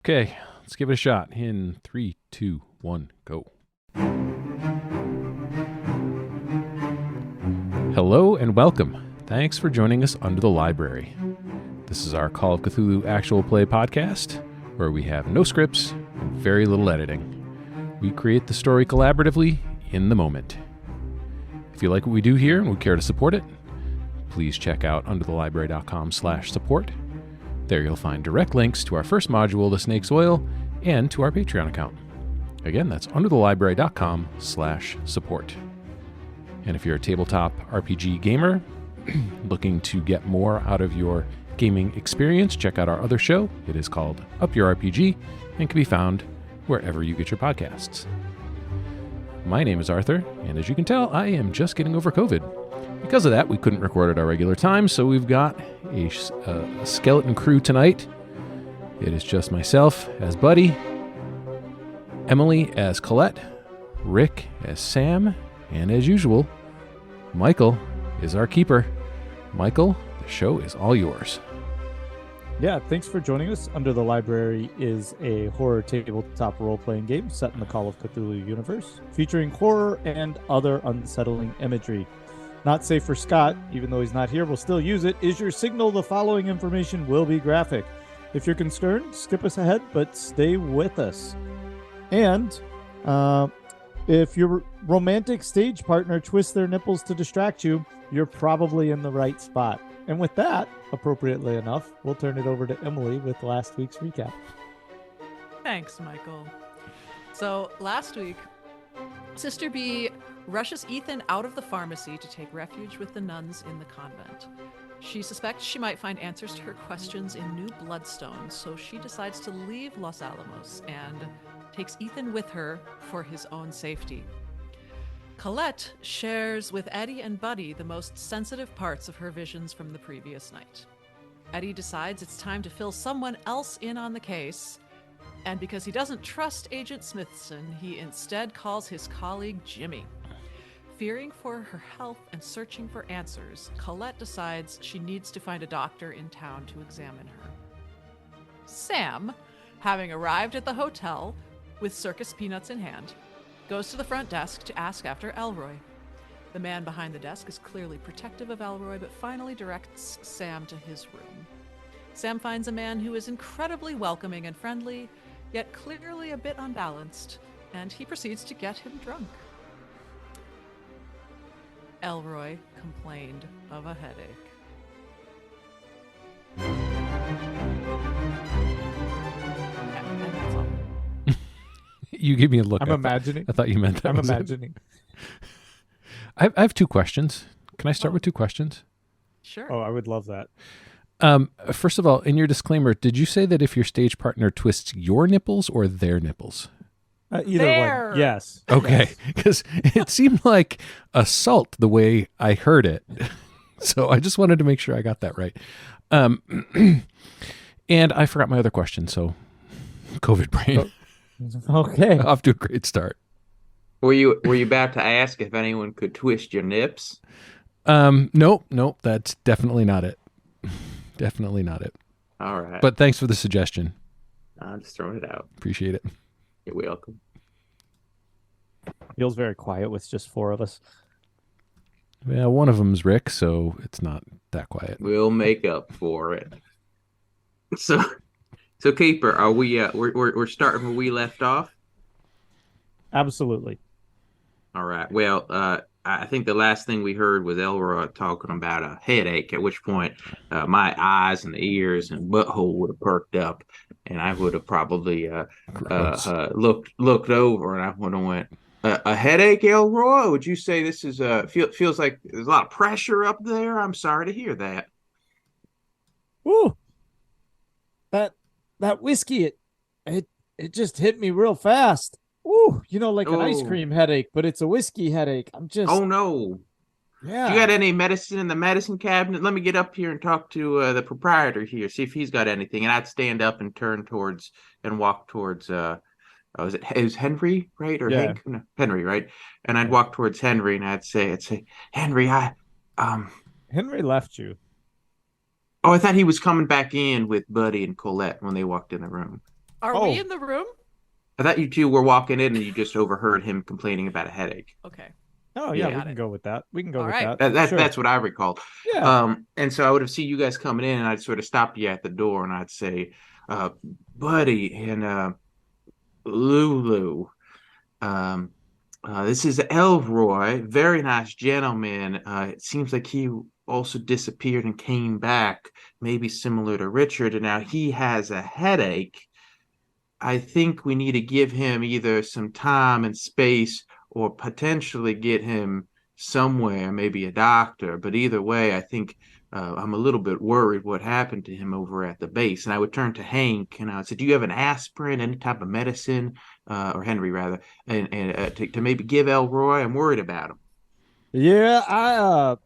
Okay, let's give it a shot. In 3, 2, 1, go. Hello and welcome. Thanks for joining us under the library. This is our Call of Cthulhu actual play podcast, where we have no scripts and very little editing. We create the story collaboratively in the moment. If you like what we do here and would care to support it, please check out underthelibrary.com/support. There you'll find direct links to our first module, The Snake's Oil, and to our Patreon account. Again, that's underthelibrary.com/support. And if you're a tabletop RPG gamer looking to get more out of your gaming experience, check out our other show. It is called Up Your RPG and can be found wherever you get your podcasts. My name is Arthur, and as you can tell, I am just getting over COVID. Because of that, we couldn't record at our regular time, so we've got a skeleton crew tonight. It is just myself as Buddy, Emily as Collette, Rick as Sam, and as usual, Michael is our keeper. Michael, the show is all yours. Yeah, thanks for joining us. Under the Library is a horror tabletop role-playing game set in the Call of Cthulhu universe, featuring horror and other unsettling imagery. Not safe for Scott, even though he's not here, we'll still use it. Is your signal the following information will be graphic? If you're concerned, skip us ahead, but stay with us. And if your romantic stage partner twists their nipples to distract you, you're probably in the right spot. And with that, appropriately enough, we'll turn it over to Emily with last week's recap. Thanks, Michael. So last week, Sister B rushes Ethan out of the pharmacy to take refuge with the nuns in the convent. She suspects she might find answers to her questions in New Bloodstone, so she decides to leave Los Alamos and takes Ethan with her for his own safety. Collette shares with Eddie and Buddy the most sensitive parts of her visions from the previous night. Eddie decides it's time to fill someone else in on the case, and because he doesn't trust Agent Smithson, he instead calls his colleague Jimmy. Fearing for her health and searching for answers, Collette decides she needs to find a doctor in town to examine her. Sam, having arrived at the hotel with circus peanuts in hand, goes to the front desk to ask after Elroy. The man behind the desk is clearly protective of Elroy, but finally directs Sam to his room. Sam finds a man who is incredibly welcoming and friendly, yet clearly a bit unbalanced, and he proceeds to get him drunk. Elroy complained of a headache. And that's all. You gave me a look. I'm imagining. I thought you meant that. I'm imagining. I have two questions. Can I start with two questions? Sure. Oh, I would love that. First of all, in your disclaimer, did you say that if your stage partner twists your nipples or their nipples? Either There. one. Yes. Okay, because it seemed like assault the way I heard it. So I just wanted to make sure I got that right. And I forgot my other question, so COVID brain. Okay. Off to a great start. Were you about to ask if anyone could twist your nips? Nope, that's definitely not it. Definitely not it. All right. But thanks for the suggestion. I'm just throwing it out. Appreciate it. You're welcome. Feels very quiet with just four of us. Well, one of them's Rick, so it's not that quiet. We'll make up for it. So Keeper, are we? We're starting where we left off. Absolutely. All right. Well, I think the last thing we heard was Elroy talking about a headache. At which point, my eyes and ears and butthole would have perked up, and I would have probably looked over, and I would have went, "A headache, Elroy? Would you say this is feels like there's a lot of pressure up there? I'm sorry to hear that." Ooh. That whiskey, it just hit me real fast. Ooh, like an ice cream headache, but it's a whiskey headache. I'm just. Oh no. Yeah. You got any medicine in the medicine cabinet? Let me get up here and talk to the proprietor here, see if he's got anything. And I'd stand up and turn towards and walk towards it was Henry, right? Or yeah. Hank? No, Henry, right? And I'd walk towards Henry and I'd say, Henry, Henry left you. Oh, I thought he was coming back in with Buddy and Collette when they walked in the room. Are Oh. we in the room? I thought you two were walking in and you just overheard him complaining about a headache. Okay. Oh yeah, Yeah. we can go with that. We can go All with right. that. Sure. That's what I recalled. Yeah. And so I would have seen you guys coming in, and I'd sort of stop you at the door, and I'd say, Buddy and Lulu, um, this is Elroy, very nice gentleman. It seems like he also disappeared and came back, maybe similar to Richard, and now he has a headache. I think we need to give him either some time and space or potentially get him somewhere, maybe a doctor. But either way, I think I'm a little bit worried what happened to him over at the base. And I would turn to Hank and I would say, do you have an aspirin, any type of medicine, or Henry rather, and to maybe give Elroy? I'm worried about him. Yeah,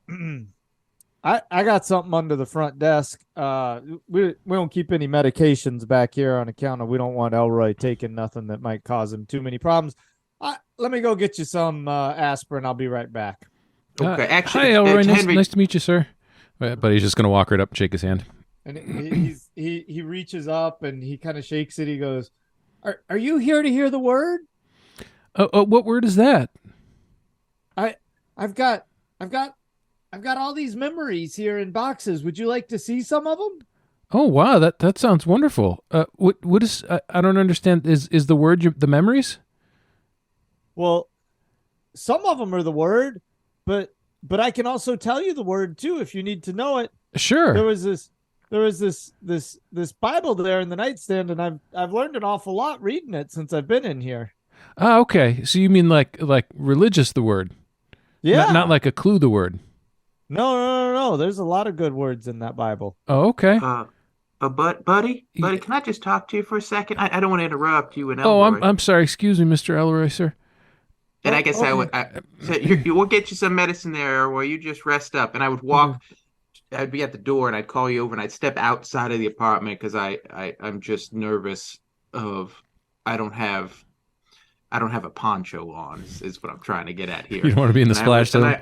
I got something under the front desk. We don't keep any medications back here on account of we don't want Elroy taking nothing that might cause him too many problems. Let me go get you some aspirin. I'll be right back. Okay, hi, Elroy. Nice to meet you, sir. But he's just going to walk right up and shake his hand. And he reaches up and he kind of shakes it. He goes, "Are you here to hear the word?" What word is that? I've got all these memories here in boxes. Would you like to see some of them? Oh wow, that sounds wonderful. What is? I don't understand. Is the word the memories? Well, some of them are the word, but I can also tell you the word too if you need to know it. Sure. There was this Bible there in the nightstand, and I've learned an awful lot reading it since I've been in here. Ah, okay. So you mean like religious the word? Yeah. Not like a clue the word. No. There's a lot of good words in that Bible. Oh, okay. Buddy, can I just talk to you for a second? I don't want to interrupt you and Oh, Elroy. I'm sorry. Excuse me, Mr. Elroy, sir. And I guess okay. We'll get you some medicine there, or you just rest up. And I would walk. I'd be at the door, and I'd call you over, and I'd step outside of the apartment because I'm just nervous of I don't have a poncho on. Is what I'm trying to get at here. You don't want to be in the splash zone.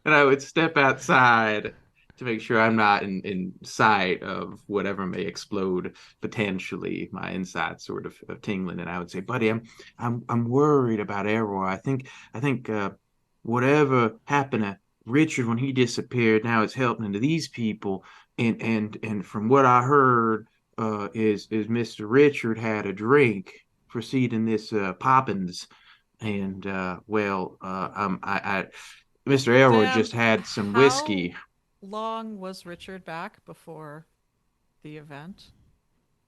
And I would step outside to make sure I'm not in sight of whatever may explode potentially. My insides sort of tingling, and I would say, "Buddy, I'm worried about Elroy. I think whatever happened to Richard when he disappeared now is helping into these people, and from what I heard, is Mr. Richard had a drink preceding this Poppins, and Mr. Elroy Sam, just had some whiskey." Long was Richard back before the event?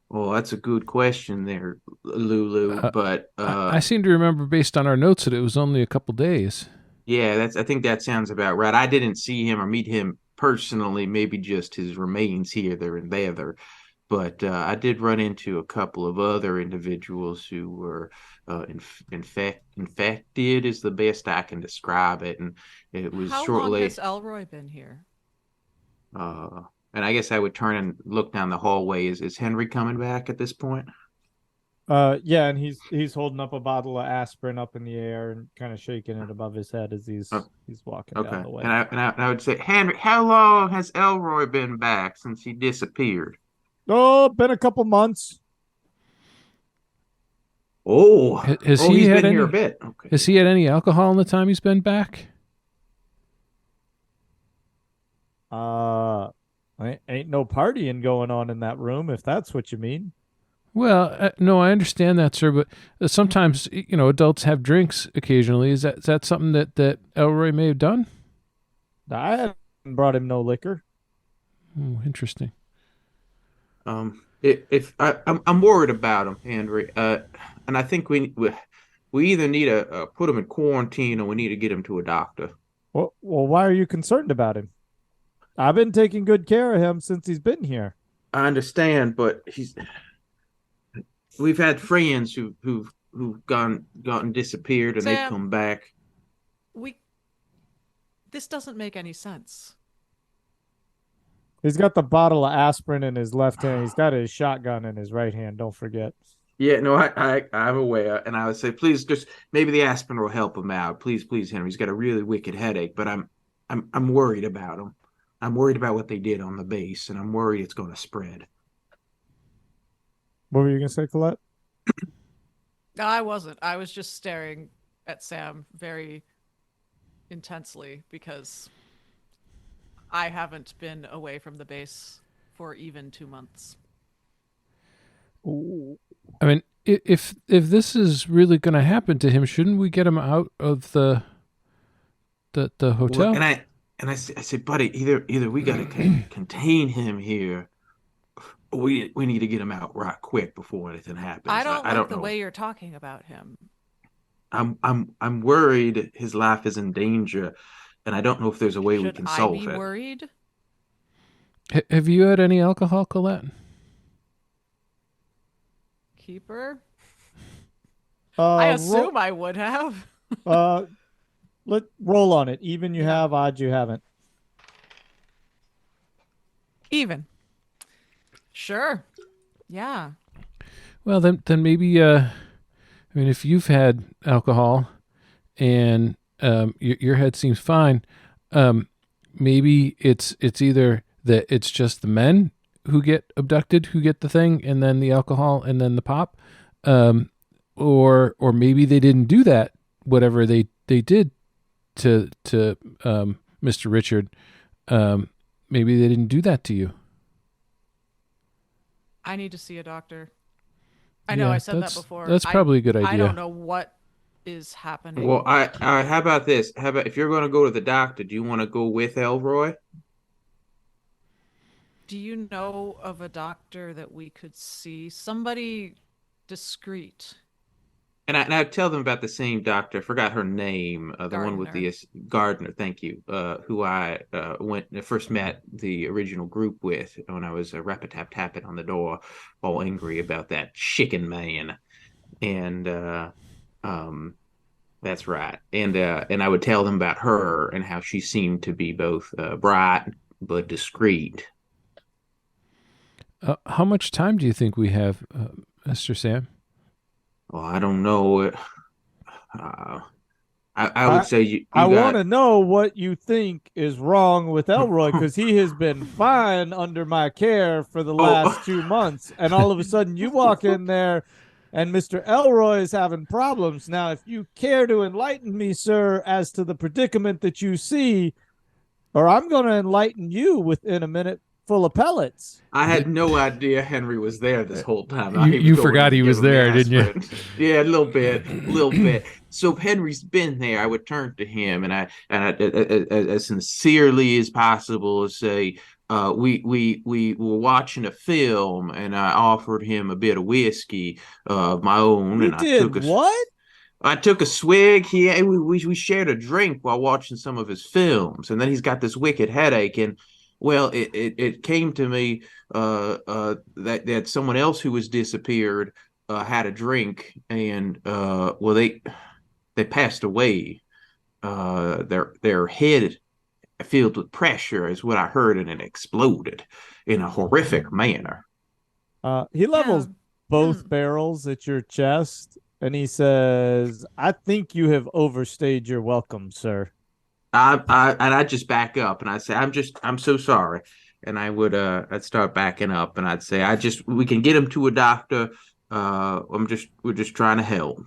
Well, that's a good question there, Lulu. But I seem to remember, based on our notes, that it was only a couple days. yeah, I think that sounds about right. I didn't see him or meet him personally. Maybe just his remains here, there, and there. But I did run into a couple of other individuals who were infected, is the best I can describe it, and it was How shortly. long has Elroy been here? And I guess I would turn and look down the hallway. Is Henry coming back at this point? Yeah, and he's holding up a bottle of aspirin up in the air and kind of shaking it above his head as he's walking down the way. And I would say, Henry, how long has Elroy been back since he disappeared? Oh, been a couple months. Oh, Has he he's had been any? here a bit. Okay. Has he had any alcohol in the time he's been back? Ain't no partying going on in that room, if that's what you mean. Well, no, I understand that, sir, but sometimes, adults have drinks occasionally. Is that something that Elroy may have done? I haven't brought him no liquor. Oh, interesting. If I'm worried about him, Henry, and I think we either need to put him in quarantine or we need to get him to a doctor. Well, why are you concerned about him? I've been taking good care of him since he's been here. I understand, but we've had friends who've gotten disappeared and Sam, they've come back. This doesn't make any sense. He's got the bottle of aspirin in his left hand. He's got his shotgun in his right hand. Don't forget. Yeah, no, I'm aware, and I would say, please, just maybe the aspirin will help him out. Please, Henry. He's got a really wicked headache, but I'm worried about him. I'm worried about what they did on the base, and I'm worried it's going to spread. What were you gonna say, Colette? No, I wasn't. I was just staring at Sam very intensely because I haven't been away from the base for even 2 months. Ooh. I mean, if this is really going to happen to him, shouldn't we get him out of the Well, hotel? I said, buddy, either we got to contain him here, or we need to get him out right quick before anything I happens. don't I like don't the know. way you're talking about him. I'm worried his life is in danger, and I don't know if there's a way we Should can I solve be it. worried? Have you had any alcohol, Colette? Keeper? I Roll. assume I would have. Uh, let roll on it. Even you Yeah. have, odd you haven't. Even. Sure. Yeah. Well, then maybe. I mean, if you've had alcohol and your head seems fine, maybe it's either that it's just the men who get abducted who get the thing, and then the alcohol, and then the pop, or maybe they didn't do that. Whatever they did to Mr. Richard, maybe they didn't do that to you. I need to see a doctor. I know Yeah, I said that before. That's probably a good idea. I don't know what is happening. Well, how about this? How about if you're going to go to the doctor, do you want to go with Elroy? Do you know of a doctor that we could see? Somebody discreet. And I tell them about the same doctor. I forgot her name, the one with Gardner. the Gardner. Thank you. Who I first met the original group with when I was rap-a-tap tapping on the door, all angry about that chicken man. And that's right. And I would tell them about her and how she seemed to be both bright but discreet. How much time do you think we have, Mr. Sam? Well, I don't know. I would say you I want got. to know what you think is wrong with Elroy because he has been fine under my care for the last Oh, 2 months, and all of a sudden you walk in there, and Mr. Elroy is having problems. Now, if you care to enlighten me, sir, as to the predicament that you see, or I'm going to enlighten you within a minute full of pellets. I had no idea Henry was there this whole time. You forgot he was there, didn't you? Yeah, a little bit. So if Henry's been there, I would turn to him and I as sincerely as possible say, we were watching a film and I offered him a bit of whiskey of my own, You and did what? I took a swig. We shared a drink while watching some of his films, and then he's got this wicked headache. And well, it came to me that someone else who was disappeared had a drink, and well they passed away. Their head filled with pressure is what I heard, and it exploded in a horrific manner. He levels Yeah. both barrels at your chest, and he says, "I think you have overstayed your welcome, sir." I just back up and I say, I'm so sorry. And I'd start backing up and I'd say, we can get him to a doctor. We're just trying to help.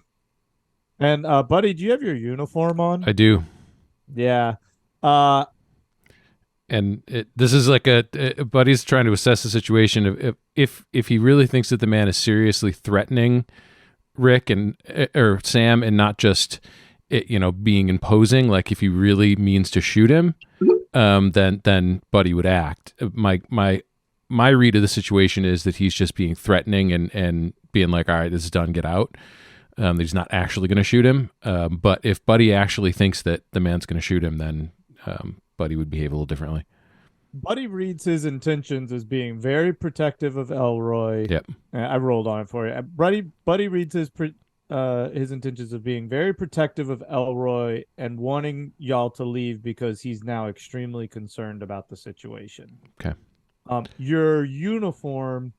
And Buddy, do you have your uniform on? I do. Yeah. Uh, And this is like a Buddy's trying to assess the situation of if he really thinks that the man is seriously threatening Rick and or Sam, and not just being imposing. Like if he really means to shoot him, then Buddy would act. My read of the situation is that he's just being threatening and being like, all right, this is done, get out. That he's not actually going to shoot him. But if Buddy actually thinks that the man's going to shoot him, then Buddy would behave a little differently. Buddy reads his intentions as being very protective of Elroy. Yep. I rolled on it for you. Buddy reads his intentions of being very protective of Elroy and wanting y'all to leave because he's now extremely concerned about the situation. Okay. Your uniform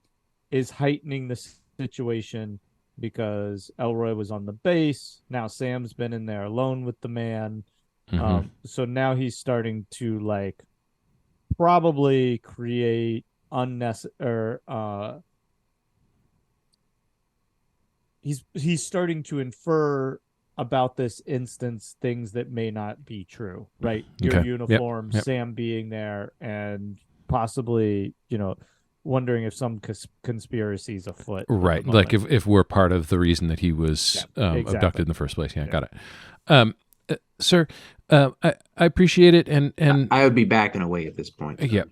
is heightening the situation because Elroy was on the base. Now Sam's been in there alone with the man. Mm-hmm. So now he's starting to probably create unnecessary he's starting to infer about this instance things that may not be true, right? Your Okay. uniform, Yep. Sam being there, and possibly, wondering if some conspiracy is afoot. at the Right. Like moment. if we're part of the reason that he was exactly. abducted in the first place. Yeah, got it. Sir, I appreciate it, and I would be backing away at this point. So, yeah.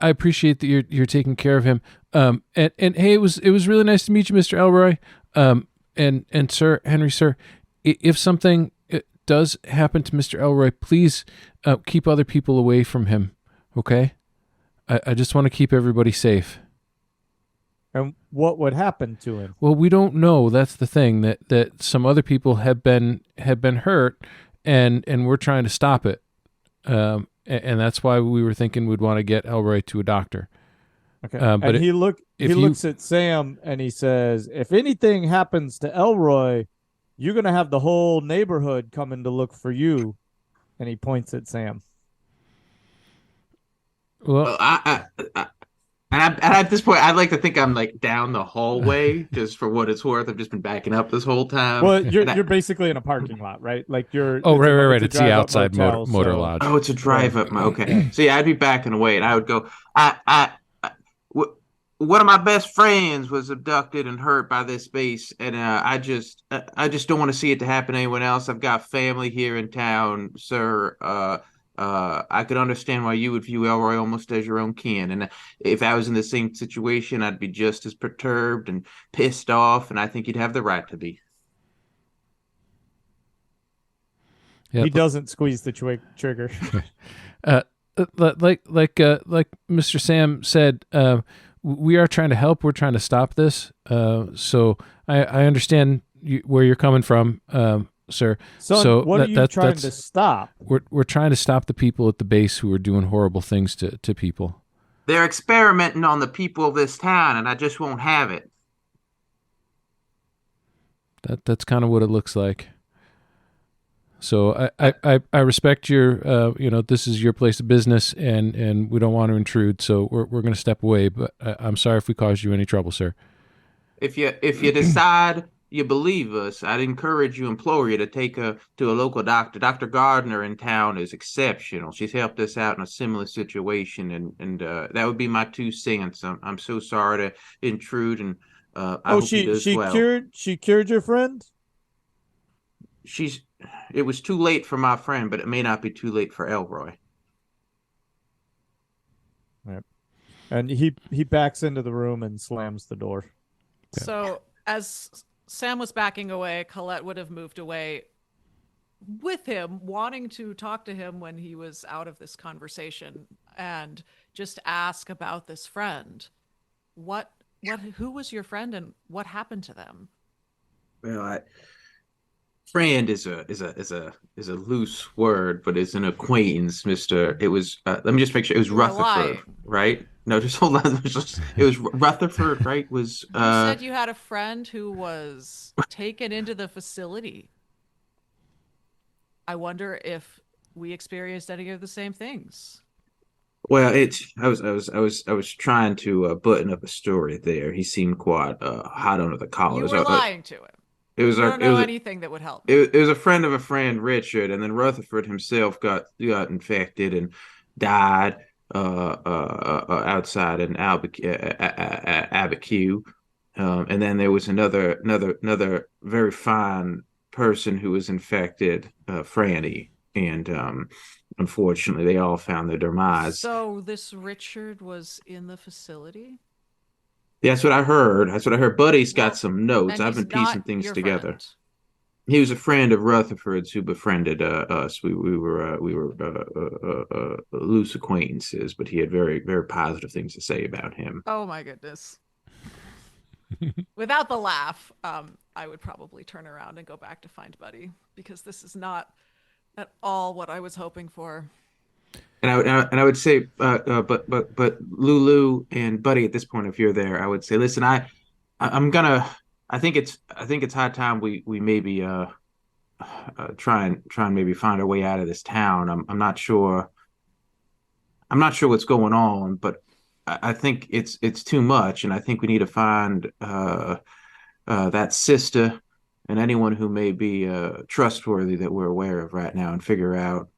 I appreciate that you're taking care of him. And hey, it was really nice to meet you, Mr. Elroy. And Sir Henry, sir, if something does happen to Mr. Elroy, please keep other people away from him. Okay. I just want to keep everybody safe. And what would happen to him? Well, we don't know. That's the thing, that some other people have been hurt, and we're trying to stop it. And that's why we were thinking we'd want to get Elroy to a doctor. Okay. But and he looks at Sam and he says, "If anything happens to Elroy, you're gonna have the whole neighborhood coming to look for you." And he points at Sam. Well, and at this point, I'd like to think I'm like down the hallway, just for what it's worth. I've just been backing up this whole time. Well, you're basically in a parking lot, right? Like you're. oh, right. It's the drive-up outside motel, motor so- lodge. Oh, it's a drive up. Okay. So yeah, I'd be backing away, and I would go. One of my best friends was abducted and hurt by this base, and I just don't want to see it to happen to anyone else. I've got family here in town, sir. I could understand why you would view Elroy almost as your own kin, and if I was in the same situation, I'd be just as perturbed and pissed off, and I think you'd have the right to be. Yep. He doesn't squeeze the trigger. Like Mr. Sam said, we are trying to help. We're trying to stop this. So I understand where you're coming from, sir. Son, so what are you trying to stop? We're trying to stop the people at the base who are doing horrible things to people. They're experimenting on the people of this town, and I just won't have it. That's kind of what it looks like. So I respect your this is your place of business, and we don't want to intrude, so we're going to step away. But I'm sorry if we caused you any trouble, sir. If you decide you believe us, I'd encourage you, implore you to take her to a local doctor. Dr. Gardner in town is exceptional. She's helped us out in a similar situation, and that would be my 2 cents. I'm so sorry to intrude, and I hope he does well. She cured your friend? It was too late for my friend, but it may not be too late for Elroy. Right. And he backs into the room and slams the door. So as Sam was backing away, Collette would have moved away with him, wanting to talk to him when he was out of this conversation, and just ask about this friend. Who was your friend, and what happened to them? Well, friend is a loose word, but it's an acquaintance, Mister. It was. Let me just make sure. It was Rutherford, right? No, just hold on. It was Rutherford, right? Was you said you had a friend who was taken into the facility. I wonder if we experienced any of the same things. Well, I was trying to button up a story there. He seemed quite hot under the collar. You were lying to him. It was. I don't know anything that would help. It was a friend of a friend, Richard, and then Rutherford himself got infected and died outside in Abiquiu. And then there was another very fine person who was infected, Franny, and unfortunately, they all found their demise. So this Richard was in the facility? That's what I heard. Buddy's got some notes. I've been piecing things together. Friend. He was a friend of Rutherford's who befriended us. We were loose acquaintances, but he had very, very positive things to say about him. Oh my goodness. Without the laugh, I would probably turn around and go back to find Buddy, because this is not at all what I was hoping for. And I would say, but Lulu and Buddy, at this point, if you're there, I would say, listen, I think it's high time we maybe try and maybe find our way out of this town. I'm not sure what's going on, but I think it's too much, and I think we need to find that sister and anyone who may be trustworthy that we're aware of right now, and figure out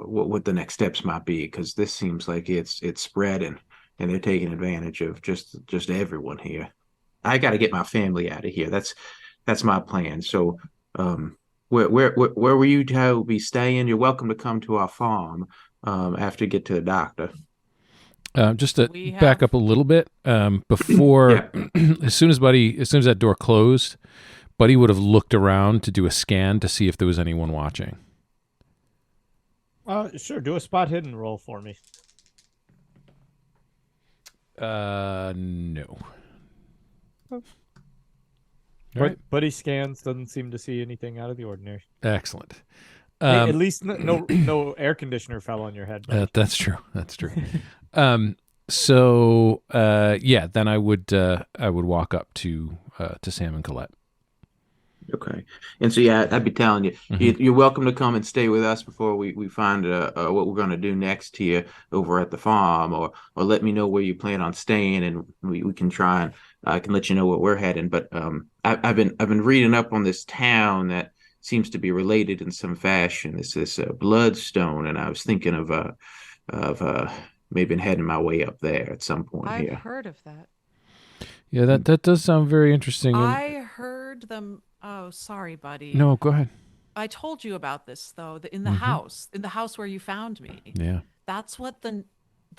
what the next steps might be, because this seems like it's spreading, and they're taking advantage of just everyone here. I got to get my family out of here. That's my plan. So, where were you to be staying? You're welcome to come to our farm after you get to the doctor. Just to back up a little bit, before, as soon as that door closed, Buddy would have looked around to do a scan to see if there was anyone watching. Sure. Do a spot hidden roll for me. No. Oh. Right. Buddy scans, doesn't seem to see anything out of the ordinary. Excellent. Hey, at least no air conditioner fell on your head. That's true. That's true. So then I would walk up to Sam and Collette. Okay. And so, I'd be telling you, you're welcome to come and stay with us before we find what we're going to do next here over at the farm, or let me know where you plan on staying, and we can try and I can let you know where we're heading. But I've been reading up on this town that seems to be related in some fashion. It's this Bloodstone, and I was thinking of maybe heading my way up there at some point. I've heard of that. Yeah, that does sound very interesting. I heard them. Oh, sorry, Buddy. No, go ahead. I told you about this though. In the house where you found me. Yeah. That's what the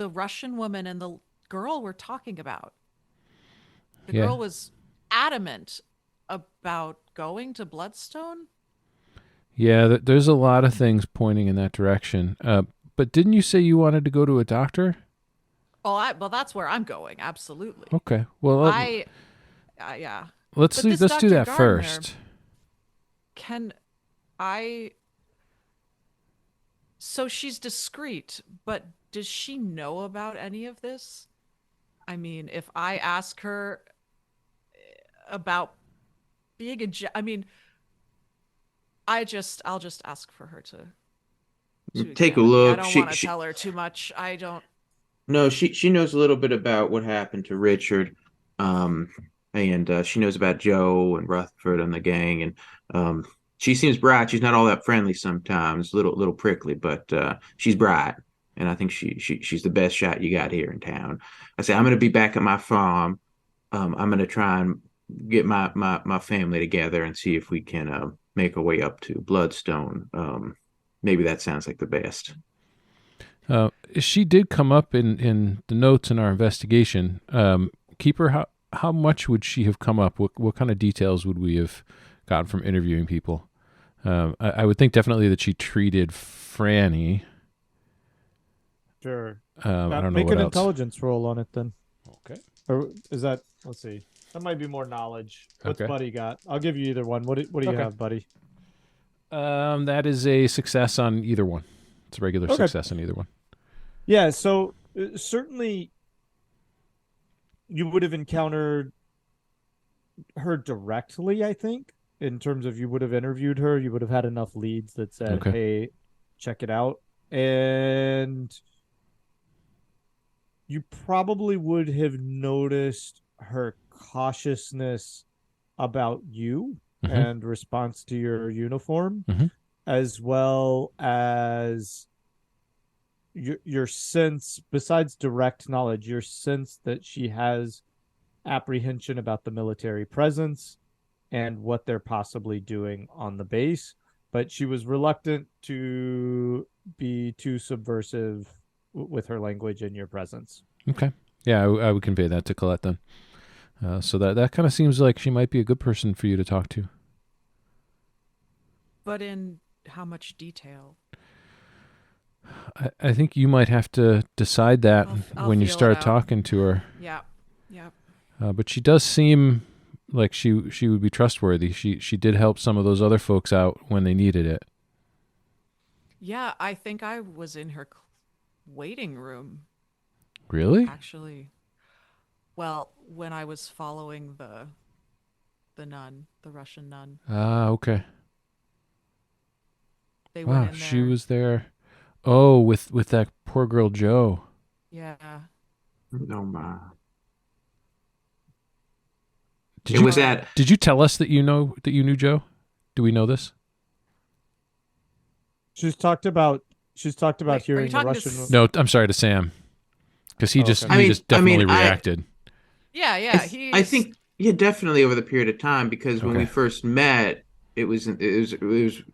Russian woman and the girl were talking about. The girl was adamant about going to Bloodstone. Yeah, there's a lot of things pointing in that direction. But didn't you say you wanted to go to a doctor? Oh, well, that's where I'm going. Absolutely. Okay. Well, yeah. Let's do that Gardner, first. Can I? So she's discreet, but does she know about any of this? I mean, if I ask her about being I'll just ask for her to take a look. I don't want to tell her too much. I don't. No, she knows a little bit about what happened to Richard, and she knows about Joe and Rutherford and the gang, and she seems bright. She's not all that friendly sometimes, little prickly, but she's bright, and I think she's the best shot you got here in town. I say I'm going to be back at my farm. I'm going to try and get my family together and see if we can make our way up to Bloodstone. Maybe that sounds like the best. She did come up in the notes in our investigation. Keeper, how much would she have come up? What kind of details would we have gotten from interviewing people? I would think definitely that she treated Franny. Sure. I don't know make what an else. Intelligence roll on it then. Okay. Or is that? Let's see. That might be more knowledge. What's Okay. Buddy got? I'll give you either one. What do you have, Buddy? That is a success on either one. It's a regular success on either one. Yeah. So certainly, you would have encountered her directly. I think in terms of you would have interviewed her, you would have had enough leads that said, "Hey, check it out," and you probably would have noticed her cautiousness about you and response to your uniform, as well as your sense, besides direct knowledge, your sense that she has apprehension about the military presence and what they're possibly doing on the base, but she was reluctant to be too subversive with her language in your presence. Okay. Yeah, I would convey that to Collette then. So that kind of seems like she might be a good person for you to talk to. But in how much detail? I think you might have to decide that I'll when you feel it start out. talking to her. Yeah. But she does seem like she would be trustworthy. She did help some of those other folks out when they needed it. Yeah, I think I was in her waiting room. Really? Actually, well, when I was following the nun, the Russian nun. Ah, okay. They Wow, went in she there. was there. Oh, with that poor girl Joe. Yeah. No, ma. Did you tell us that you knew Joe? Do we know this? She's talked about Wait, are you hearing the talking to Russian. No, I'm sorry, to Sam, because he just okay. he just definitely reacted. Yeah, I think definitely over the period of time, because when Okay. we first met, it was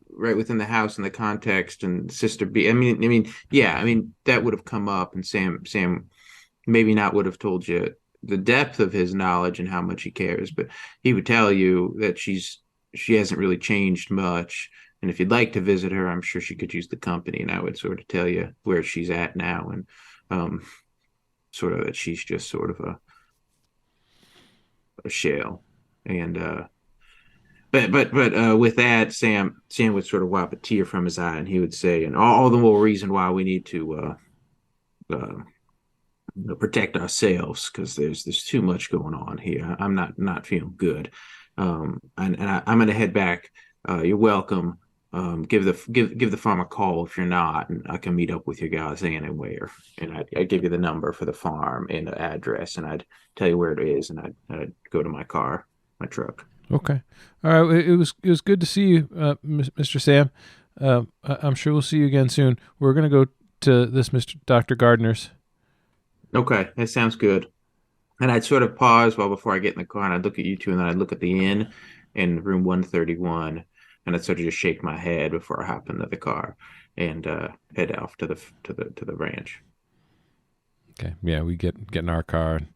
right within the house in the context, and Sister B. I mean, that would have come up, and Sam maybe not would have told you the depth of his knowledge and how much he cares, but he would tell you that she hasn't really changed much. And if you'd like to visit her, I'm sure she could use the company, and I would sort of tell you where she's at now, and sort of that she's just sort of a shell. And but with that, Sam would sort of wipe a tear from his eye, and he would say, and all the more reason why we need to protect ourselves, because there's too much going on here. I'm not feeling good, and I'm gonna head back. You're welcome. Give the farm a call if you're not, and I can meet up with you guys anywhere. And I'd give you the number for the farm and the address, and I'd tell you where it is, and I'd go to my truck. Okay, all right. It was good to see you, Mr. Sam. I'm sure we'll see you again soon. We're gonna go to this Dr. Gardner's. Okay, that sounds good. And I'd sort of pause before I get in the car, and I'd look at you two, and then I'd look at the inn in room 131, and I'd sort of just shake my head before I hop into the car and head off to the ranch. Okay, yeah, we get in our car and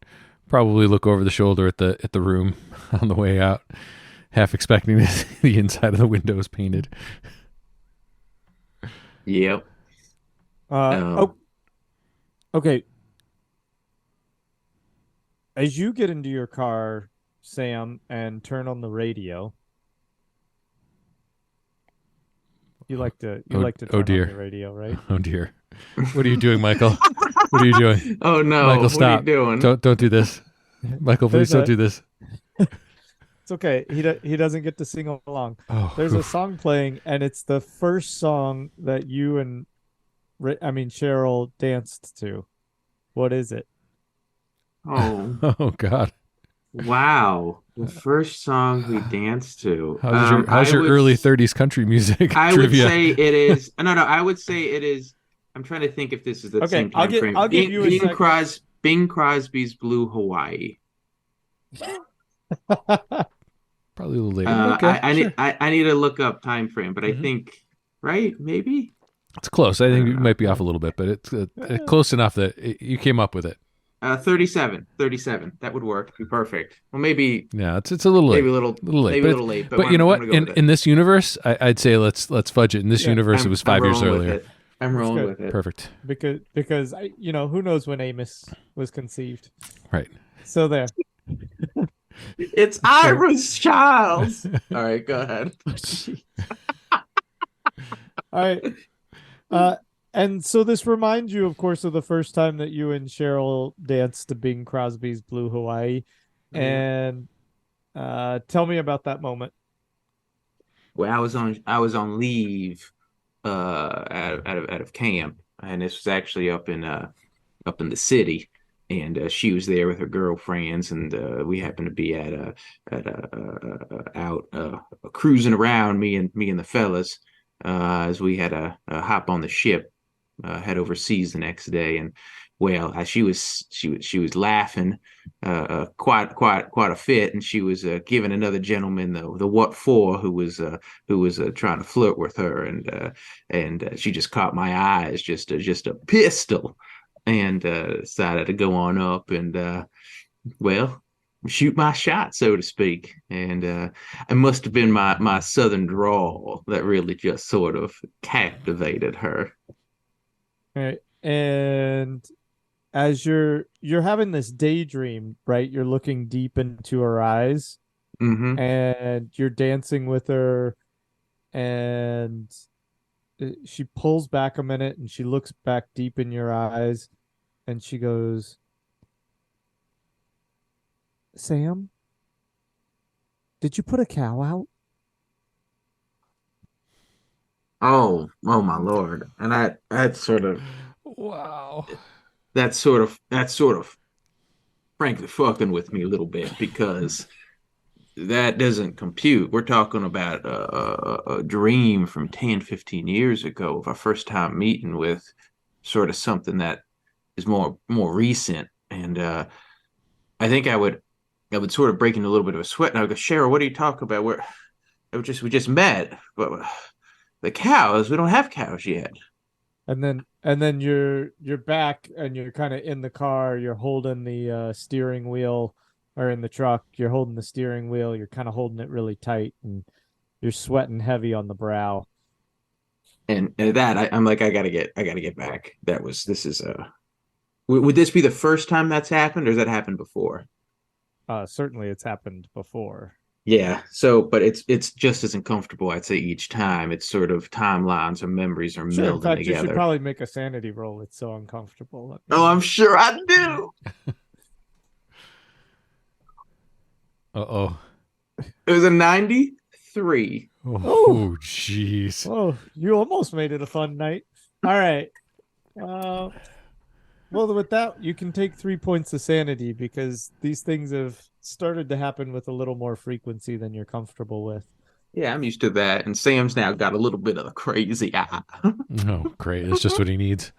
probably look over the shoulder at the room on the way out, half expecting to see the inside of the windows painted. Yep. Okay. As you get into your car, Sam, and turn on the radio, you like to turn on the radio, right? Oh dear. What are you doing, Michael? What are you doing? Oh no, Michael, stop. What are you doing? Don't do this. Michael, please don't do this. It's okay. He doesn't get to sing along. Oh, There's a song playing, and it's the first song that you and Cheryl danced to. What is it? Oh God. Wow. The first song we danced to. How's your early 30s country music I trivia? would say it is. No, I would say it is. I'm trying to think if this is the same time frame. I'll give you a second. Bing Crosby's Blue Hawaii. Probably a little later. Okay, I need to look up time frame, but I think, right? Maybe it's close. I think it might be off a little bit, but it's close enough that you came up with it. 37. That would work. Be perfect. Well, maybe. Yeah, it's a little late. Maybe a little late. Maybe a little late. But you know what? In this universe, I'd say let's fudge it. In this universe, it was 5 years earlier. I'm rolling with it. Perfect. Because who knows when Amos was conceived? Right. So there. It's Ira's child. All right, go ahead. All right. And so this reminds you, of course, of the first time that you and Cheryl danced to Bing Crosby's Blue Hawaii. And tell me about that moment. Well, I was on leave out of camp, and this was actually up in the city, and she was there with her girlfriends, and we happened to be out cruising around, me and the fellas, as we had a hop on the ship, head overseas the next day. And well, she was laughing quite a fit, and she was giving another gentleman the what for, who was trying to flirt with her, and she just caught my eye as just a pistol, and decided to go on up and well, shoot my shot, so to speak. And it must have been my southern drawl that really just sort of captivated her. All right. And as you're having this daydream, right? You're looking deep into her eyes, and you're dancing with her, and she pulls back a minute, and she looks back deep in your eyes, and she goes, "Sam, did you put a cow out?" Oh my Lord. And that sort of, wow. That's sort of frankly fucking with me a little bit, because that doesn't compute. We're talking about a dream from 10, 15 years ago of our first time meeting with sort of something that is more recent. And I think I would sort of break into a little bit of a sweat and I would go, Cheryl, what are you talking about? We just met, but the cows, we don't have cows yet. And then you're back and you're kind of in the car. You're holding the steering wheel, or in the truck. You're holding the steering wheel. You're kind of holding it really tight, and you're sweating heavy on the brow. And that I'm like, I gotta get back. This is would this be the first time that's happened, or has that happened before? Certainly, it's happened before. Yeah. So, but it's just as uncomfortable, I'd say, each time. It's sort of timelines or memories are Sure. In melding fact, you should together. probably make a sanity roll. It's so uncomfortable. Oh, I'm sure I do. Uh-oh. It was a 93. Oh, jeez. Oh, you almost made it a fun night. All right. Well, with that, you can take 3 points of sanity because these things have started to happen with a little more frequency than you're comfortable with. Yeah, I'm used to that. And Sam's now got a little bit of a crazy eye. Oh, great. It's just what he needs.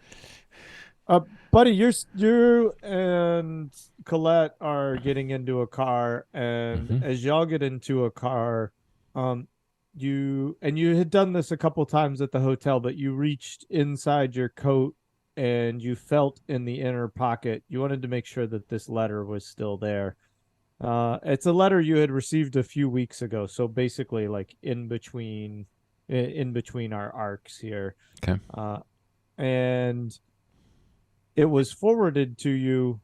Buddy, you and Collette are getting into a car, and as y'all get into a car, you had done this a couple times at the hotel, but you reached inside your coat and you felt in the inner pocket. You wanted to make sure that this letter was still there. It's a letter you had received a few weeks ago, so basically like in between our arcs here. Okay. And it was forwarded to you.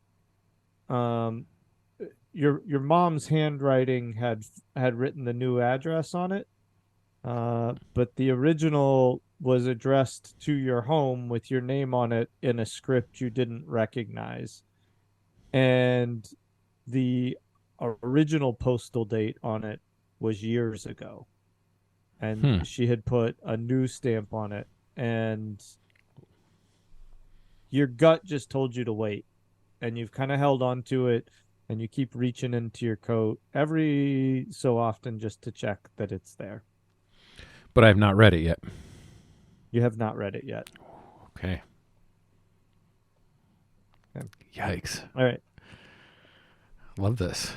Your mom's handwriting had written the new address on it, but the original was addressed to your home with your name on it in a script you didn't recognize, and the original postal date on it was years ago, and she had put a new stamp on it, and your gut just told you to wait, and you've kind of held on to it, and you keep reaching into your coat every so often just to check that it's there. But I have not read it yet. You have not read it yet. Okay. Yikes. All right. Love this.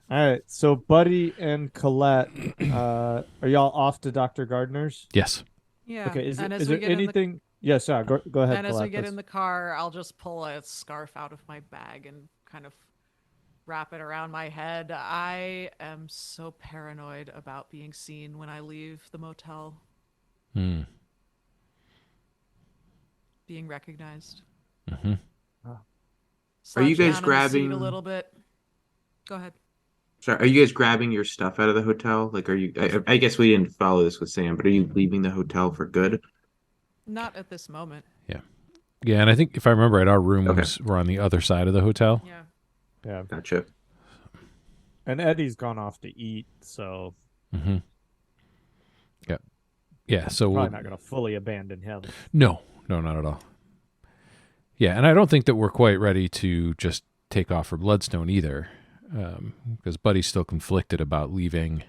All right. So Buddy and Collette, are y'all off to Dr. Gardner's? Yes. Yeah. Okay. Is and there anything? Yes, go ahead. And Collette, as we get in the car, I'll just pull a scarf out of my bag and kind of wrap it around my head. I am so paranoid about being seen when I leave the motel. Being recognized. Are you guys grabbing a little bit? Go ahead. Sorry, are you guys grabbing your stuff out of the hotel? Like, are you? I guess we didn't follow this with Sam, but are you leaving the hotel for good? Not at this moment. Yeah. Yeah, and I think if I remember right, our rooms were on the other side of the hotel. Yeah. Gotcha. And Eddie's gone off to eat, so. Yeah. Yeah. So probably not going to fully abandon him. No, not at all. Yeah, and I don't think that we're quite ready to just take off for Bloodstone either, because Buddy's still conflicted about leaving,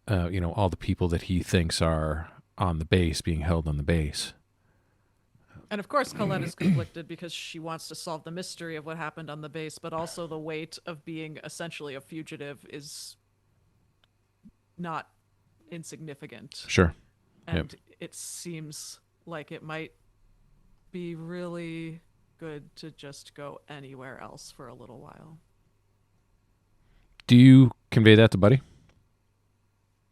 all the people that he thinks are on the base being held on the base. And of course, Collette is conflicted because she wants to solve the mystery of what happened on the base, but also the weight of being essentially a fugitive is not insignificant. Sure. And it seems like it might be really good to just go anywhere else for a little while. Do you convey that to Buddy?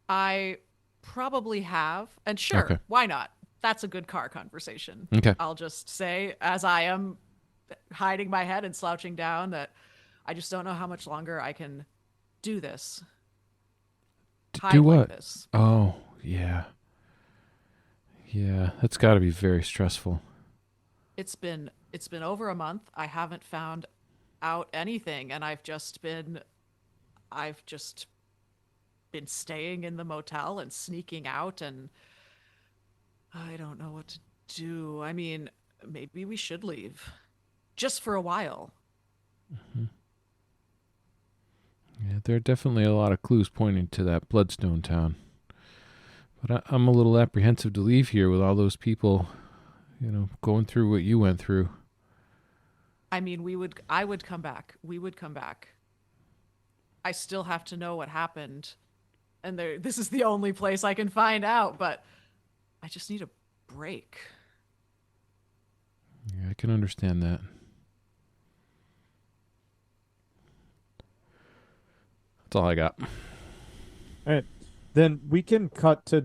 I probably have. And sure, why not? That's a good car conversation. Okay. I'll just say, as I am hiding my head and slouching down, that I just don't know how much longer I can do this. Do what? Like this. Oh, yeah. Yeah, that's got to be very stressful. It's been over a month. I haven't found out anything, and I've just been staying in the motel and sneaking out, and I don't know what to do. I mean, maybe we should leave just for a while. Yeah, there are definitely a lot of clues pointing to that Bloodstone town. But I'm a little apprehensive to leave here with all those people, going through what you went through. I mean, I would come back. We would come back. I still have to know what happened. And this is the only place I can find out, but I just need a break. Yeah, I can understand that. That's all I got. All right. Then we can cut to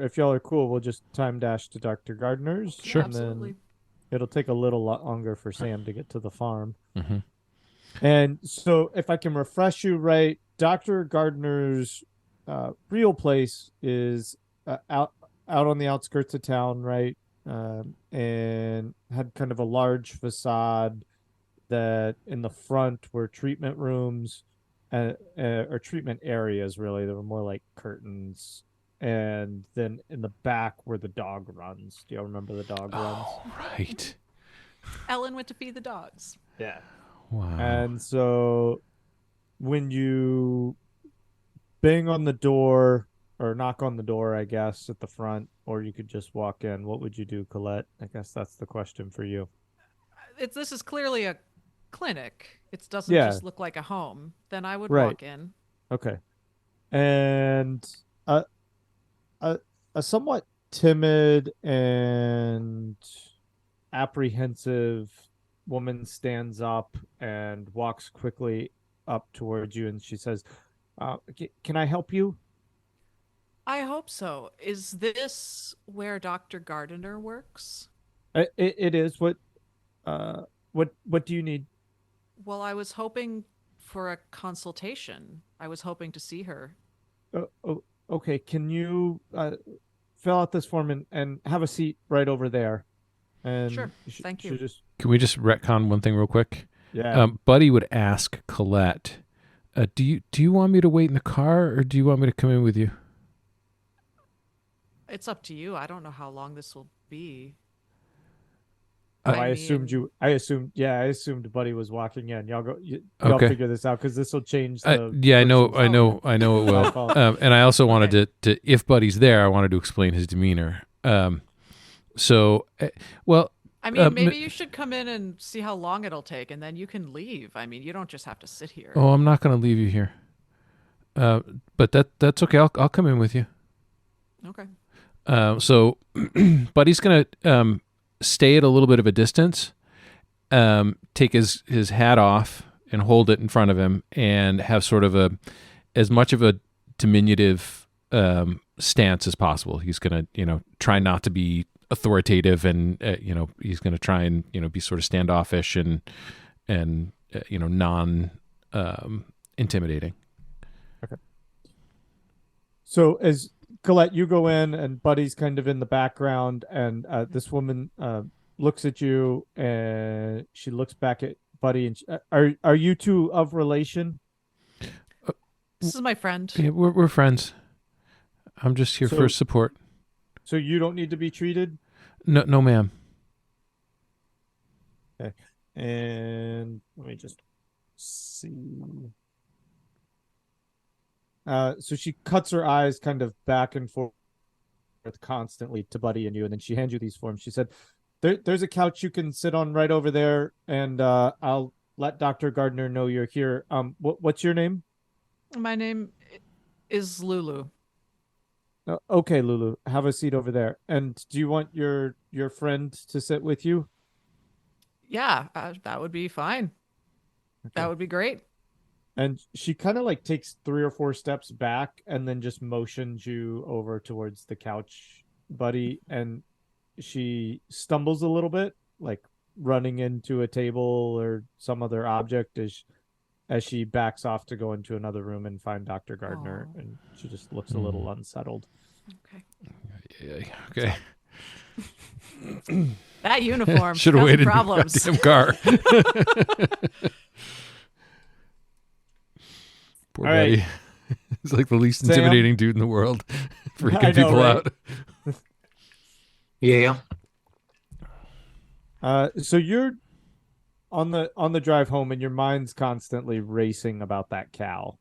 if y'all are cool, we'll just time dash to Dr. Gardner's. Sure. Yeah, absolutely. It'll take a little lot longer for Sam to get to the farm. Mm-hmm. And so if I can refresh you, right, Dr. Gardner's real place is out on the outskirts of town, right? And had kind of a large facade that in the front were treatment rooms or treatment areas, really. They were more like curtains. And then in the back where the dog runs. Do you remember the dog runs? Oh, right. Ellen went to feed the dogs. Yeah. Wow. And so when you bang on the door or knock on the door, I guess, at the front, or you could just walk in, what would you do, Collette? I guess that's the question for you. This is clearly a clinic. It doesn't Yeah. just look like a home. Then I would Right. walk in. Okay. And a somewhat timid and apprehensive woman stands up and walks quickly up towards you, and she says, can I help you? I hope so. Is this where Dr. Gardner works? It is. What do you need? Well, I was hoping for a consultation. I was hoping to see her. Okay. Can you fill out this form and have a seat right over there? And Sure. Thank you. Can we just retcon one thing real quick? Yeah. Buddy would ask Collette, do you want me to wait in the car, or do you want me to come in with you? It's up to you. I don't know how long this will be. I assumed Buddy was walking in. Y'all Okay. figure this out, because this will change I know it will. And I also wanted to, if Buddy's there, I wanted to explain his demeanor. I mean, maybe you should come in and see how long it'll take, and then you can leave. I mean, you don't just have to sit here. Oh, I'm not going to leave you here. But that's okay. I'll come in with you. Okay. So Buddy's going to stay at a little bit of a distance, take his hat off and hold it in front of him, and have sort of as much of a diminutive stance as possible. He's going to, try not to be authoritative, and he's going to try and be sort of standoffish and non intimidating. Okay. So as Collette, you go in, and Buddy's kind of in the background, and this woman looks at you, and she looks back at Buddy, and are you two of relation? This is my friend. Yeah, we're friends. I'm just here for support. So you don't need to be treated? No, ma'am. Okay. And let me just see. So she cuts her eyes kind of back and forth constantly to Buddy and you, and then she hands you these forms. She said, there's a couch you can sit on right over there, and I'll let Dr. Gardner know you're here. What's your name? My name is Lulu. Okay, Lulu, have a seat over there. And do you want your friend to sit with you? Yeah, that would be fine. Okay. That would be great. And she kind of like takes 3 or 4 steps back and then just motions you over towards the couch, Buddy. And she stumbles a little bit, like running into a table or some other object as she backs off to go into another room and find Dr. Gardner. Aww. And she just looks a little unsettled. Okay. Okay. That uniform should have waited problems. In the car. Poor All Buddy. right. He's like the least Sam? intimidating dude in the world, freaking I know, people right? out. Yeah. So you're on the drive home, and your mind's constantly racing about that cow.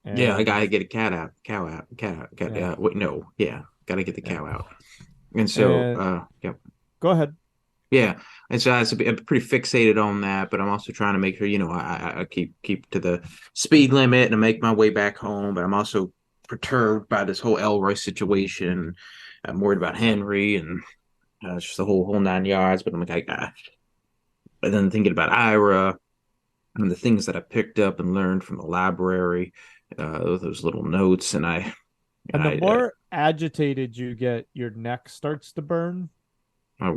Yeah, I And gotta get a cat out, cat out. yeah. Wait, no, yeah, gotta get the Yeah. cow out. And so, And yeah, go ahead. yeah. And so I'm pretty fixated on that, but I'm also trying to make sure, I keep to the speed limit and I make my way back home. But I'm also perturbed by this whole Elroy situation. I'm worried about Henry and it's just the whole 9 yards. But I'm like, but then thinking about Ira and the things that I picked up and learned from the library, those little notes, And the I, more agitated you get, your neck starts to burn. I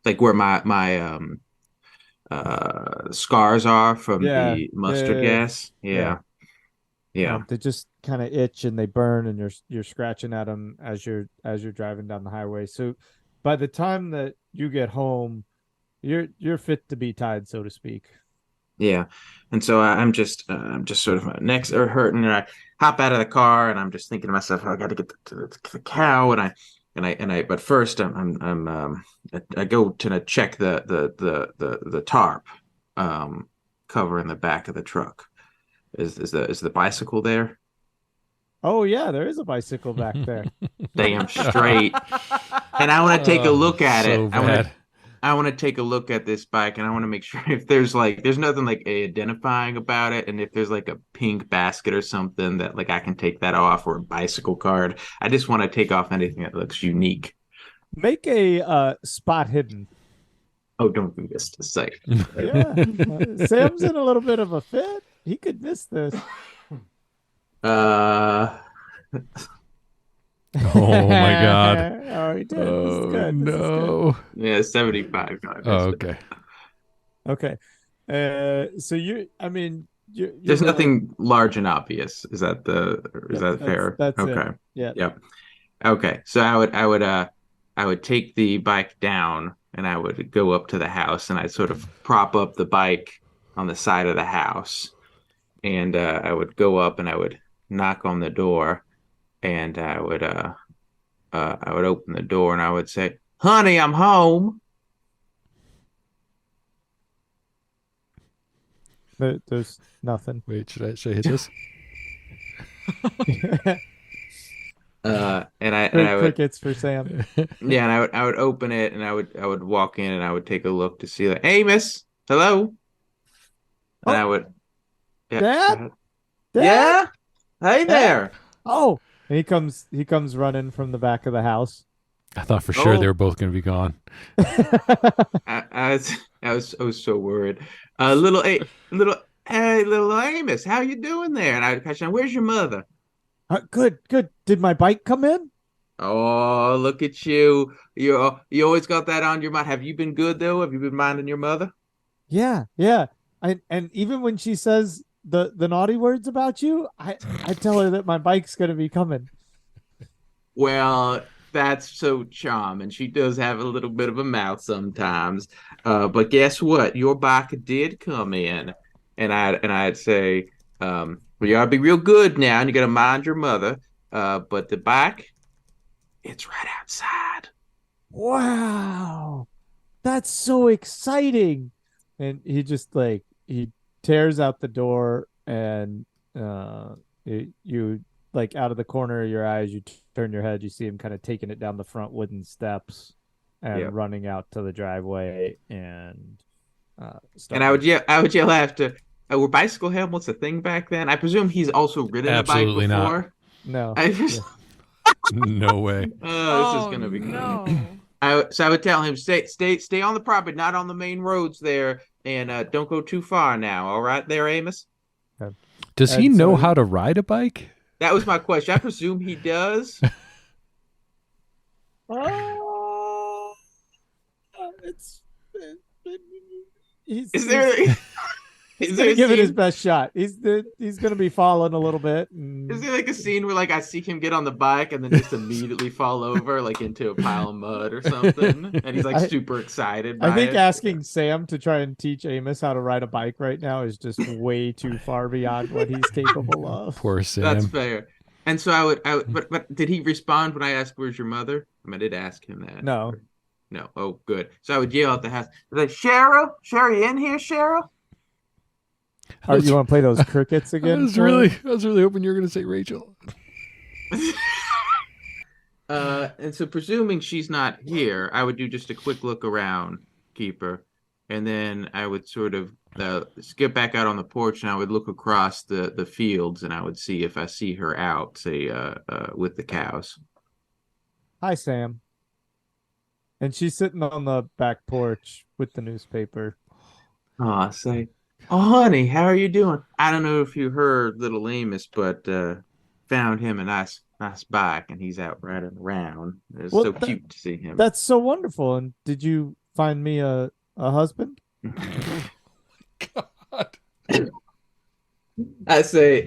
like where my scars are from Yeah. the mustard Yeah. gas. Yeah. Yeah. They just kind of itch and they burn, and you're scratching at them as you're driving down the highway. So by the time that you get home, you're fit to be tied, so to speak. Yeah. And so I'm just sort of my neck's are hurting, and I hop out of the car, and I'm just thinking to myself, I got to get the cow, but first I go to check the tarp cover in the back of the truck. Is the bicycle there? Oh yeah, there is a bicycle back there. Damn straight. And I want to take a look at so it. bad. I want to take a look at this bike, and I want to make sure if there's nothing like identifying about it, and if there's like a pink basket or something that like I can take that off, or a bicycle card. I just want to take off anything that looks unique. Make a spot hidden. Oh, don't do this to say. Yeah, Sam's in a little bit of a fit. He could miss this. Uh, Oh my god. Oh, he did. Oh This is good. no. yeah, 75. Oh, okay. Okay. So I mean, you're There's gonna- nothing large and obvious. Is that fair? That's okay. it. Yeah. Yep. Okay. So I would take the bike down and I would go up to the house and I'd sort of prop up the bike on the side of the house, and I would go up and I would knock on the door, and I would open the door and I would say, "Honey, I'm home." There's nothing. Wait, should I hit this? And I would Crickets for Sam. yeah, and I would open it and I would walk in and I would take a look to see like, Amos, hello. And I would Dad? Dad? Yeah. Hey there. Oh, and he comes running from the back of the house. I thought for sure Oh. they were both going to be gone. I was so worried. Little Amos, how you doing there? And I'd catch on, where's your mother? Good. Did my bike come in? Oh, look at you. You always got that on your mind. Have you been good though? Have you been minding your mother? Yeah. And even when she says the naughty words about you, I tell her that my bike's gonna be coming. Well, that's so charming. She does have a little bit of a mouth sometimes. But guess what? Your bike did come in. And I'd say, well, you gotta be real good now, and you gotta mind your mother. But the bike, it's right outside. Wow, that's so exciting! And he just he tears out the door, and you like out of the corner of your eyes, you turn your head, you see him kind of taking it down the front wooden steps and Yep. running out to the driveway, and And I would yell after. Were bicycle helmets a thing back then? I presume he's also ridden Absolutely a bike not. before. No. I just, No way. oh, this is gonna be no. So I would tell him, stay on the property, not on the main roads there, and don't go too far now. All right, there, Amos. Does he And know so- how to ride a bike? That was my question. I presume he does. It's he's Is there? he's Is gonna there a give it his scene? best shot. He's gonna be falling a little bit. And... Is there like a scene where like I see him get on the bike and then just immediately fall over like into a pile of mud or something, and he's like super excited. I by think it? asking Sam to try and teach Amos how to ride a bike right now is just way too far beyond what he's capable of. Poor Sam. That's fair. And so I would, but did he respond when I asked, "Where's your mother?" I mean, I did ask him that. No. No. Oh, good. So I would yell at the house, like, Cheryl, you in here, Cheryl? You want to play those crickets again? I was really hoping you were going to say Rachel. And so presuming she's not here, I would do just a quick look around, Keeper, and then I would sort of skip back out on the porch, and I would look across the fields, and I would see if I see her out, say, with the cows. Hi, Sam. And she's sitting on the back porch with the newspaper. Oh, say, oh, honey, how are you doing? I don't know if you heard little Amos, but found him a nice bike, and he's out riding around. It's so cute to see him. That's so wonderful. And did you find me a husband? God. I say,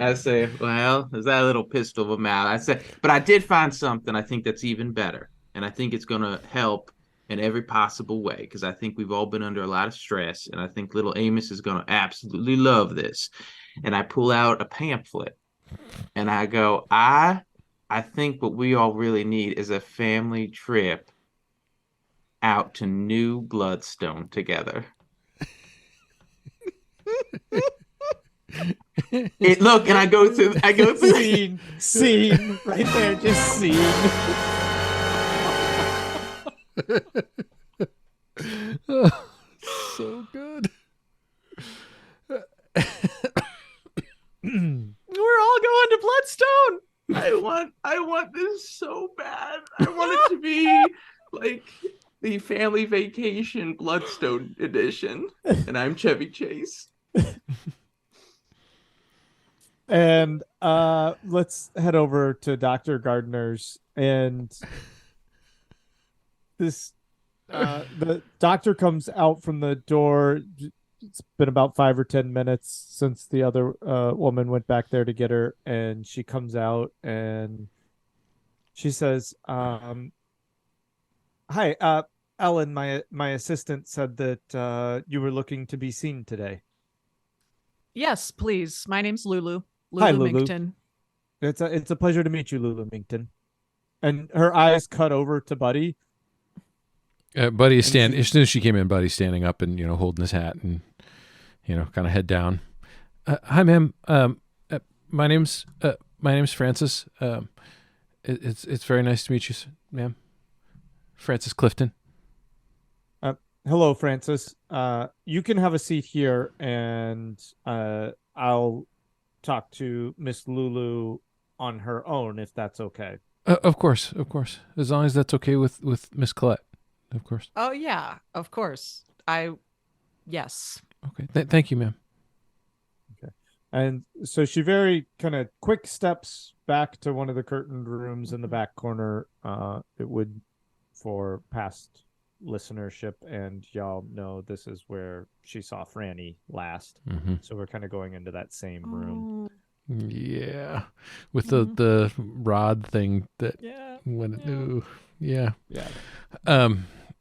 well, there's that little pistol of a mouth. I say, but I did find something I think that's even better. And I think it's going to help in every possible way, because I think we've all been under a lot of stress. And I think little Amos is going to absolutely love this. And I pull out a pamphlet and I go, I think what we all really need is a family trip out to New Bloodstone together. Look, and I go through scene right there, just scene. Oh, so good. We're all going to Bloodstone. I want this so bad. I want it to be like the family vacation Bloodstone edition, and I'm Chevy Chase. And let's head over to Dr. Gardner's, and this the doctor comes out from the door. It's been about 5 or 10 minutes since the other woman went back there to get her, and she comes out and she says, "Hi, Ellen, my assistant said that you were looking to be seen today." Yes, please. My name's Lulu. Lulu Hi, Lulu. Minkton. It's a pleasure to meet you, Lulu Minkton. And her eyes cut over to Buddy. Buddy is standing. As soon as she came in, Buddy's standing up and holding his hat and kind of head down. Hi, ma'am. My name's Francis. It's very nice to meet you, ma'am. Francis Clifton. Hello, Francis. You can have a seat here, and I'll talk to Miss Lulu on her own, if that's okay. Of course. As long as that's okay with Miss Collette, of course. Oh, yeah, of course. Yes. Okay. Thank you, ma'am. Okay. And so she very kind of quick steps back to one of the curtained rooms in the back corner. It would, for past listenership, and y'all know, this is where she saw Franny last. Mm-hmm. So we're kind of going into that same room. Yeah, with the rod thing that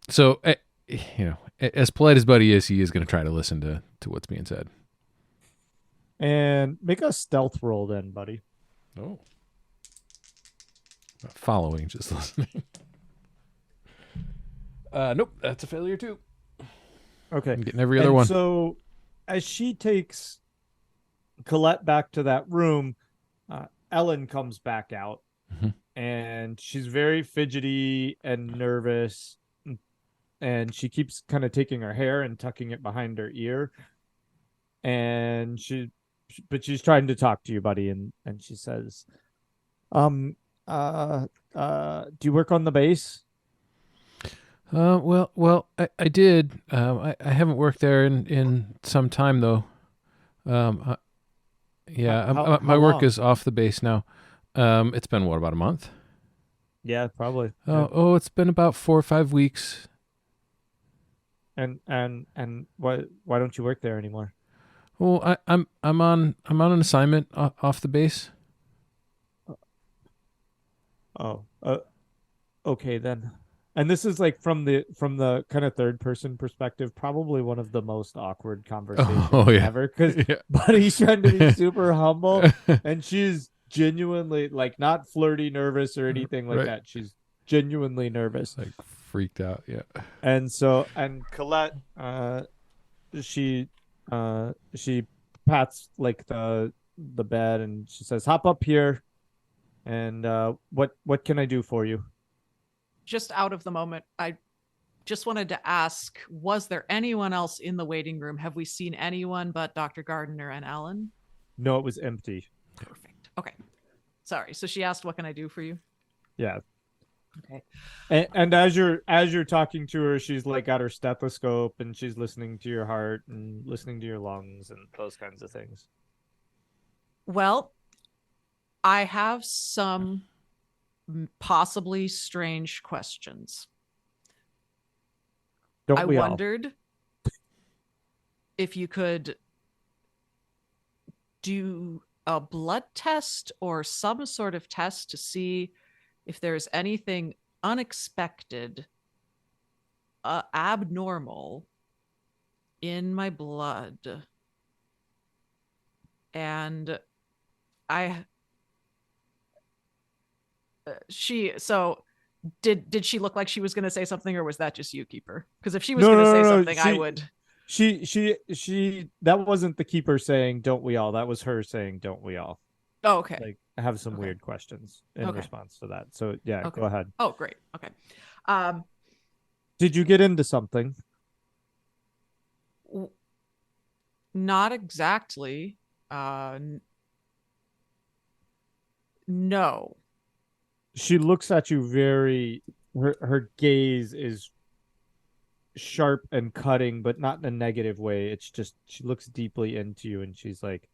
So as polite as Buddy is, he is going to try to listen to what's being said. And make a stealth roll then, Buddy. Oh, not following, just listening. Nope, that's a failure too. Okay. I'm getting every other one. So as she takes Collette back to that room, Ellen comes back out, and she's very fidgety and nervous, and she keeps kind of taking her hair and tucking it behind her ear, and she's trying to talk to you, Buddy, and she says, do you work on the base? Well, I did. I haven't worked there in some time though. My work is off the base now. It's been about a month? Yeah, probably. Oh, it's been about 4 or 5 weeks. And why don't you work there anymore? Well, I'm on an assignment off the base. Okay then. And this is like from the kind of third person perspective, probably one of the most awkward conversations ever, because Buddy's trying to be super humble, and she's genuinely like not flirty, nervous or anything like that. She's genuinely nervous, like freaked out. Yeah. And Collette, she pats like the bed, and she says, "Hop up here." And what can I do for you? Just out of the moment, I just wanted to ask, was there anyone else in the waiting room? Have we seen anyone but Dr. Gardner and Ellen? No, it was empty. Perfect. Okay. Sorry. So she asked, what can I do for you? Yeah. Okay. And as you're talking to her, she's like got her stethoscope and she's listening to your heart and listening to your lungs and those kinds of things. Well, I have some possibly strange questions. Don't I we all? wondered if you could do a blood test or some sort of test to see if there's anything unexpected, abnormal in my blood. And did she look like she was going to say something, or was that just you, Keeper? Because if she was going to say something, I would. She that wasn't the keeper saying "don't we all." That was her saying "don't we all." Oh, okay. Like, I have some weird questions in response to that. So yeah, go ahead. Oh, great. Okay. Did you get into something? Not exactly. No. She looks at you very. Her gaze is sharp and cutting, but not in a negative way. It's just she looks deeply into you, and she's like,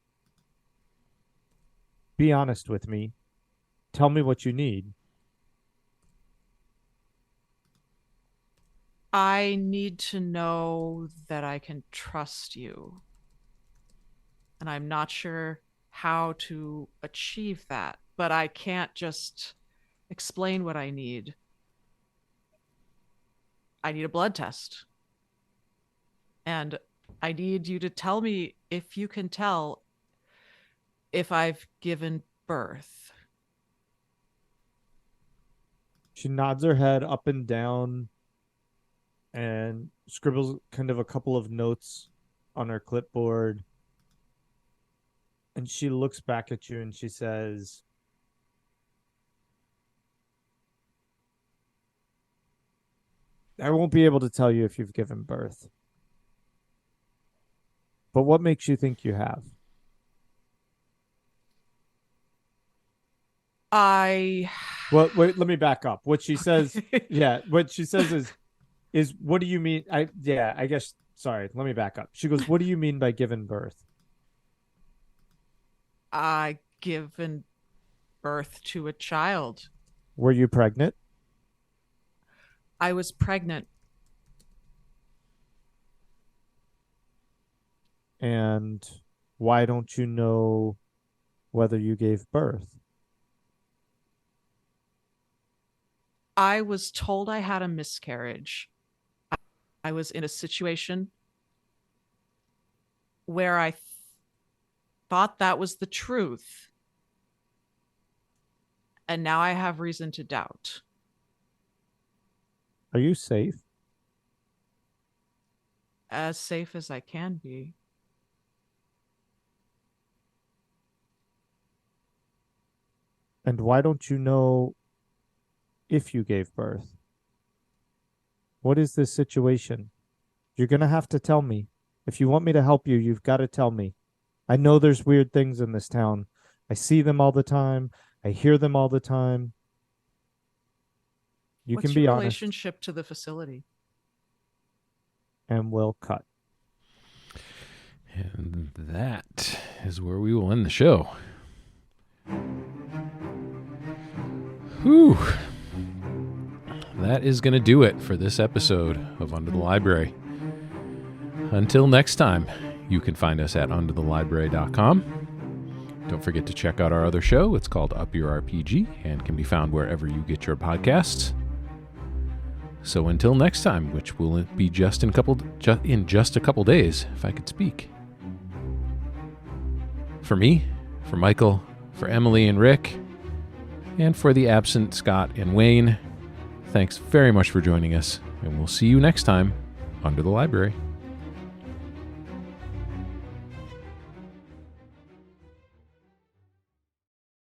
"Be honest with me. Tell me what you need." I need to know that I can trust you. And I'm not sure how to achieve that, but I can't just explain what I need. I need a blood test. And I need you to tell me if you can tell if I've given birth. She nods her head up and down and scribbles kind of a couple of notes on her clipboard. And she looks back at you and she says, "I won't be able to tell you if you've given birth. But what makes you think you have?" Well, wait, let me back up. What she says, what she says is what do you mean? I guess, sorry, let me back up. She goes, "What do you mean by given birth?" I given birth to a child. Were you pregnant? I was pregnant. And why don't you know whether you gave birth? I was told I had a miscarriage. I was in a situation where I thought that was the truth. And now I have reason to doubt. Are you safe? As safe as I can be. And why don't you know if you gave birth? What is this situation? You're going to have to tell me. If you want me to help you, you've got to tell me. I know there's weird things in this town. I see them all the time. I hear them all the time. You What's can be your honest. relationship to the facility? And we'll cut. And that is where we will end the show. Whew. That is going to do it for this episode of Under the Library. Until next time, you can find us at underthelibrary.com. Don't forget to check out our other show. It's called Up Your RPG and can be found wherever you get your podcasts. So until next time, which will be just in just a couple days, if I could speak. For me, for Michael, for Emily and Rick, and for the absent Scott and Wayne, thanks very much for joining us, and we'll see you next time under the library.